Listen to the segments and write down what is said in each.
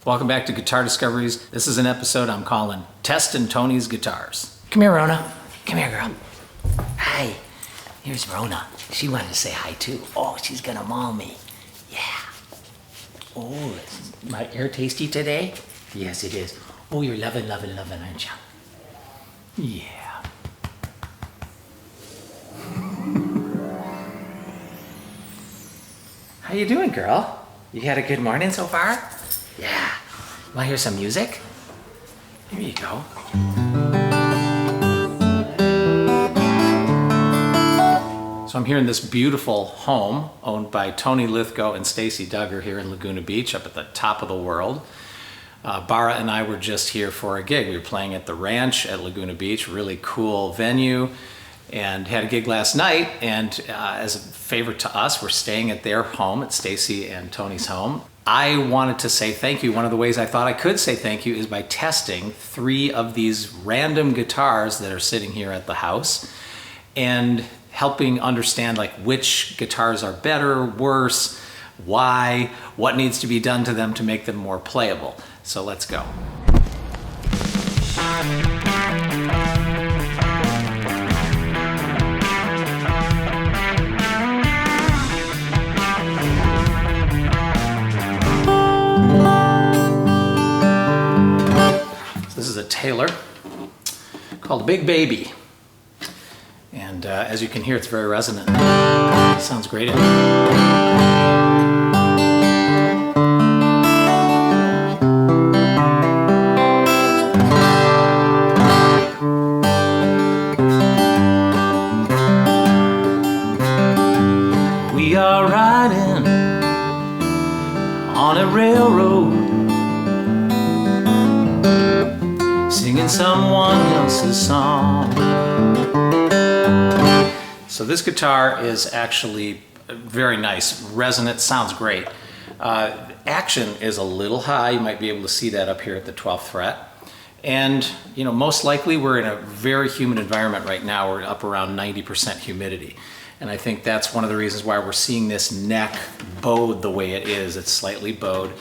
Welcome back to Guitar Discoveries. This is an episode I'm calling Testing Tony's Guitars. Come here, Rona. Come here, girl. Hi. Here's Rona. She wanted to say hi too. Oh, she's gonna maul me. Yeah. Oh, is my ear tasty today? Yes, it is. Oh, you're loving, aren't you? Yeah. How you doing, girl? You had a good morning so far? Yeah. Want to hear some music? Here you go. So I'm here in this beautiful home owned by Tony Lithgow and Stacy Duggar here in Laguna Beach, up at the top of the world. Bara and I were just here for a gig. We were playing at the Ranch at Laguna Beach, really cool venue, and had a gig last night. And as a favor to us, we're staying at their home, at Stacy and Tony's home. I wanted to say thank you. One of the ways I thought I could say thank you is by testing 3 of these random guitars that are sitting here at the house and helping understand like which guitars are better, worse, why, what needs to be done to them to make them more playable. So let's go. This is a Taylor called Big Baby. And as you can hear, it's very resonant. Sounds great in We are riding on a railroad, singing someone else's song. So this guitar is actually very nice, resonant, sounds great. Action is a little high, you might be able to see that up here at the 12th fret. And you know, most likely we're in a very humid environment right now. We're up around 90% humidity. And I think that's one of the reasons why we're seeing this neck bowed the way it is. It's slightly bowed.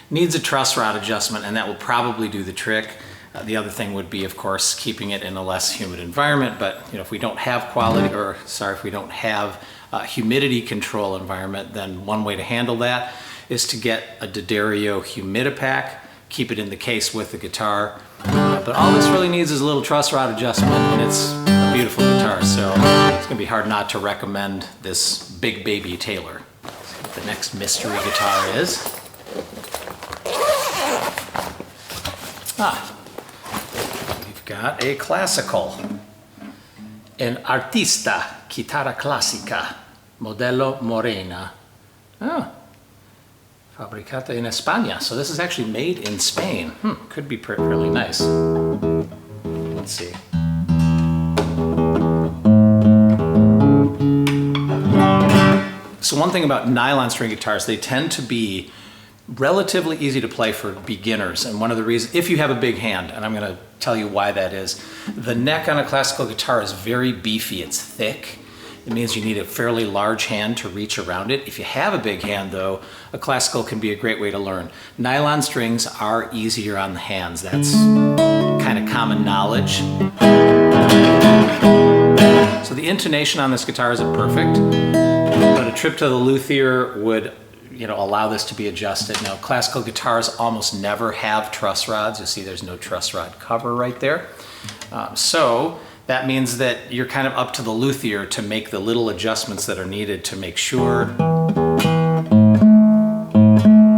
Needs a truss rod adjustment, and that will probably do the trick. The other thing would be, of course, keeping it in a less humid environment. But you know, if we don't have if we don't have a humidity control environment, then one way to handle that is to get a D'Addario Humidipak, keep it in the case with the guitar. But all this really needs is a little truss rod adjustment, and it's a beautiful guitar. So it's gonna be hard not to recommend this Big Baby Taylor. Let's see what the next mystery guitar is. Got a classical, an Artista Chitarra Classica, Modello Morena. Oh, fabricata in España. So this is actually made in Spain. Could be really nice. Let's see. So one thing about nylon string guitars, they tend to be relatively easy to play for beginners. And one of the reasons, if you have a big hand, and I'm gonna tell you why that is, the neck on a classical guitar is very beefy, it's thick. It means you need a fairly large hand to reach around it. If you have a big hand though, a classical can be a great way to learn. Nylon strings are easier on the hands. That's kind of common knowledge. So the intonation on this guitar isn't perfect, but a trip to the luthier would allow this to be adjusted. Now, classical guitars almost never have truss rods. You'll see there's no truss rod cover right there. So that means that you're kind of up to the luthier to make the little adjustments that are needed to make sure.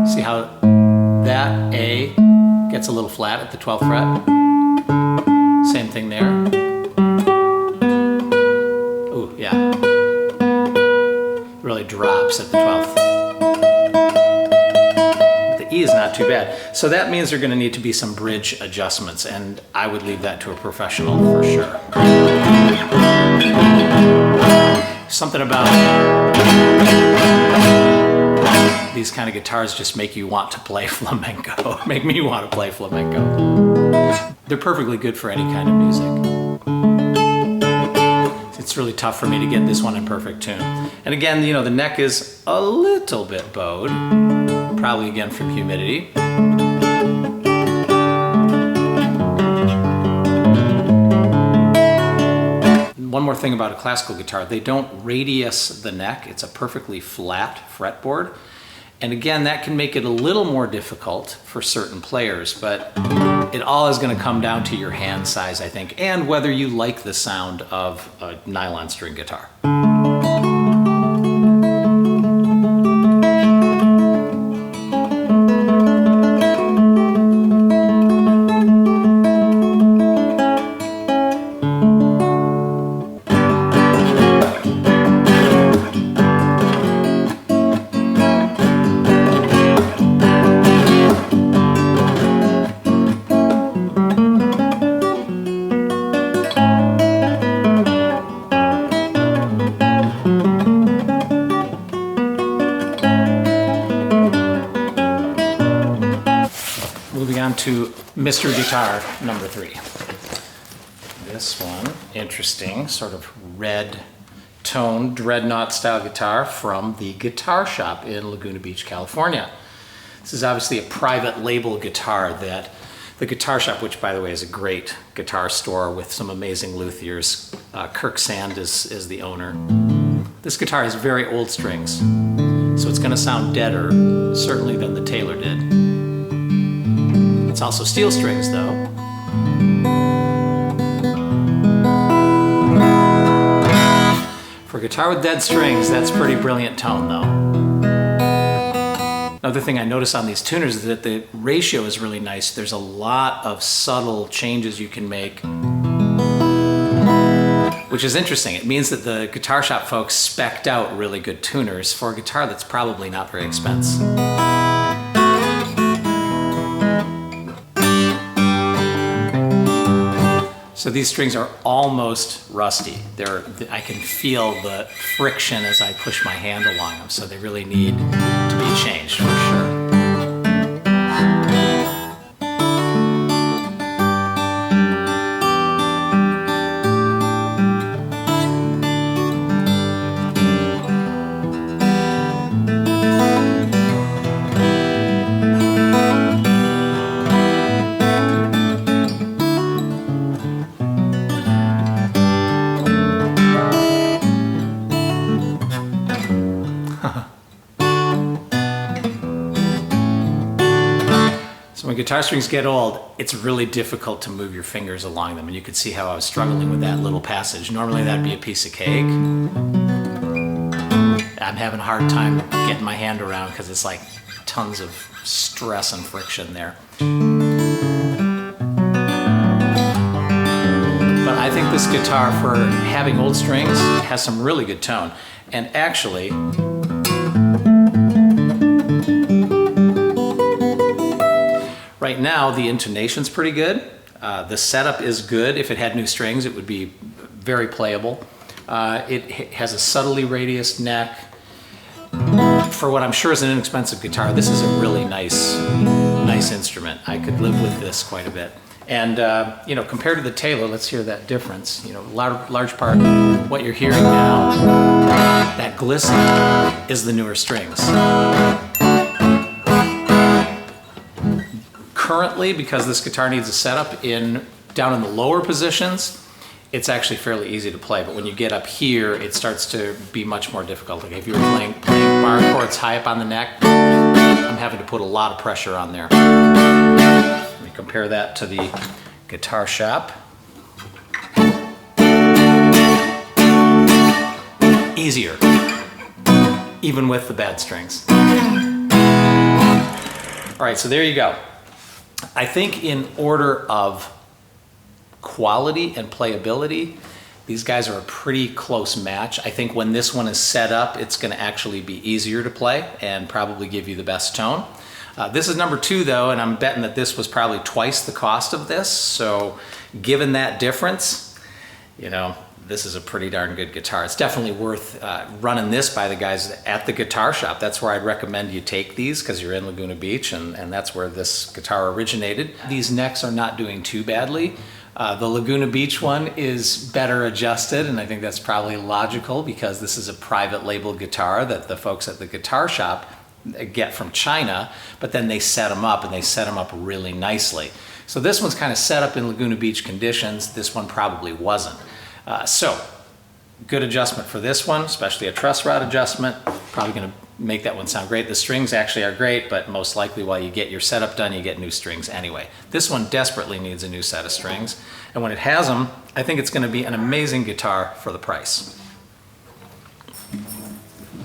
See how that A gets a little flat at the 12th fret? Same thing there. Ooh, yeah. It really drops at the 12th. E is not too bad. So that means there are going to need to be some bridge adjustments, and I would leave that to a professional for sure. Something about these kind of guitars just make you want to play flamenco. Make me want to play flamenco. They're perfectly good for any kind of music. It's really tough for me to get this one in perfect tune. And again, the neck is a little bit bowed, probably again from humidity. one more thing about a classical guitar, they don't radius the neck. It's a perfectly flat fretboard. And again, that can make it a little more difficult for certain players, but it all is going to come down to your hand size, I think, and whether you like the sound of a nylon string guitar. To Mr. Guitar number 3. This one, interesting, sort of red tone Dreadnought style guitar from the Guitar Shop in Laguna Beach, California. This is obviously a private label guitar that the Guitar Shop, which by the way is a great guitar store with some amazing luthiers. Kirk Sand is the owner. This guitar has very old strings, so it's going to sound deader, certainly than the Taylor did. It's also steel strings though. For a guitar with dead strings, that's pretty brilliant tone though. Another thing I notice on these tuners is that the ratio is really nice. There's a lot of subtle changes you can make, which is interesting. It means that the Guitar Shop folks spec'd out really good tuners for a guitar that's probably not very expensive. So these strings are almost rusty. I can feel the friction as I push my hand along them, so they really need to be changed for sure. So when guitar strings get old, it's really difficult to move your fingers along them, and you could see how I was struggling with that little passage. Normally that'd be a piece of cake. I'm having a hard time getting my hand around because it's like tons of stress and friction there. But I think this guitar, for having old strings, has some really good tone. And actually, right now, the intonation's pretty good. The setup is good. If it had new strings, it would be very playable. It has a subtly radiused neck. For what I'm sure is an inexpensive guitar, this is a really nice instrument. I could live with this quite a bit. And you know, compared to the Taylor, let's hear that difference. You know, large part what you're hearing now, that glisten, is the newer strings. Currently, because this guitar needs a setup down in the lower positions, it's actually fairly easy to play. But when you get up here, it starts to be much more difficult. Like if you were playing bar chords high up on the neck, I'm having to put a lot of pressure on there. Let me compare that to the Guitar Shop. Easier, even with the bad strings. All right, so there you go. I think in order of quality and playability, these guys are a pretty close match. I think when this one is set up, it's going to actually be easier to play and probably give you the best tone. This is number 2 though, and I'm betting that this was probably twice the cost of this. So given that difference, you know, this is a pretty darn good guitar. It's definitely worth running this by the guys at the Guitar Shop. That's where I'd recommend you take these, because you're in Laguna Beach, and that's where this guitar originated. These necks are not doing too badly. The Laguna Beach one is better adjusted, and I think that's probably logical because this is a private label guitar that the folks at the Guitar Shop get from China, but then they set them up, and they set them up really nicely. So this one's kind of set up in Laguna Beach conditions. This one probably wasn't. So good adjustment for this one, especially a truss rod adjustment. Probably gonna make that one sound great. The strings actually are great, but most likely while you get your setup done, you get new strings anyway. This one desperately needs a new set of strings. And when it has them, I think it's gonna be an amazing guitar for the price.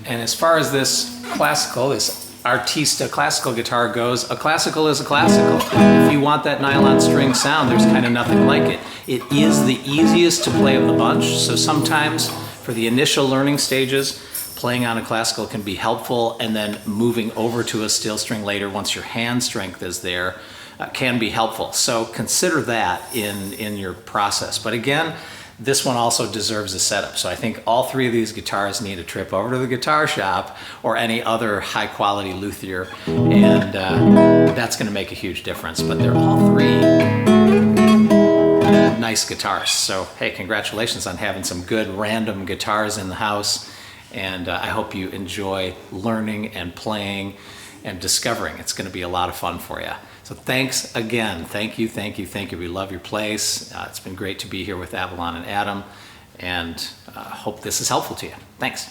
And as far as this classical, this Artista classical guitar goes, a classical is a classical. If you want that nylon string sound, there's kind of nothing like it. It is the easiest to play of the bunch, so sometimes for the initial learning stages, playing on a classical can be helpful, and then moving over to a steel string later once your hand strength is there can be helpful. So consider that in your process. But again, this one also deserves a setup. So I think all three of these guitars need a trip over to the guitar shop or any other high quality luthier, and that's gonna make a huge difference. But they're all three nice guitars. So hey, congratulations on having some good random guitars in the house. And I hope you enjoy learning and playing and discovering. It's gonna be a lot of fun for you. So thanks again. Thank you, thank you, thank you. We love your place. It's been great to be here with Avalon and Adam, and hope this is helpful to you. Thanks.